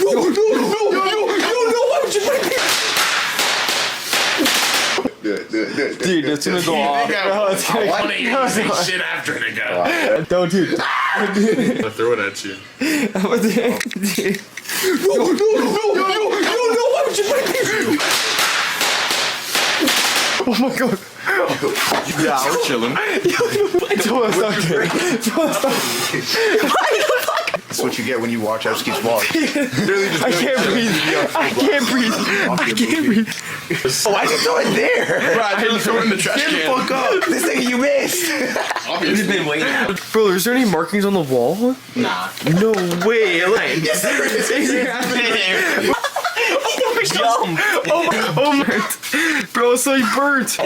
why would you break me? Dude, it's gonna go off. No, it's gonna I want to eat shit after the gun. Don't do it. I'll throw it at you. No, why would you break me? Oh my god. Yeah, we're chilling. That's what you get when you watch Evsky's vlog. I can't breathe. I can't breathe. Oh, I just throw it there. Bro, I didn't throw it in the trash can. Fuck up. This thing you missed. Obviously. been waiting. Bro, is there any markings on the wall? Nah. No way. Like, Jump. oh my. Bro, it's like burnt.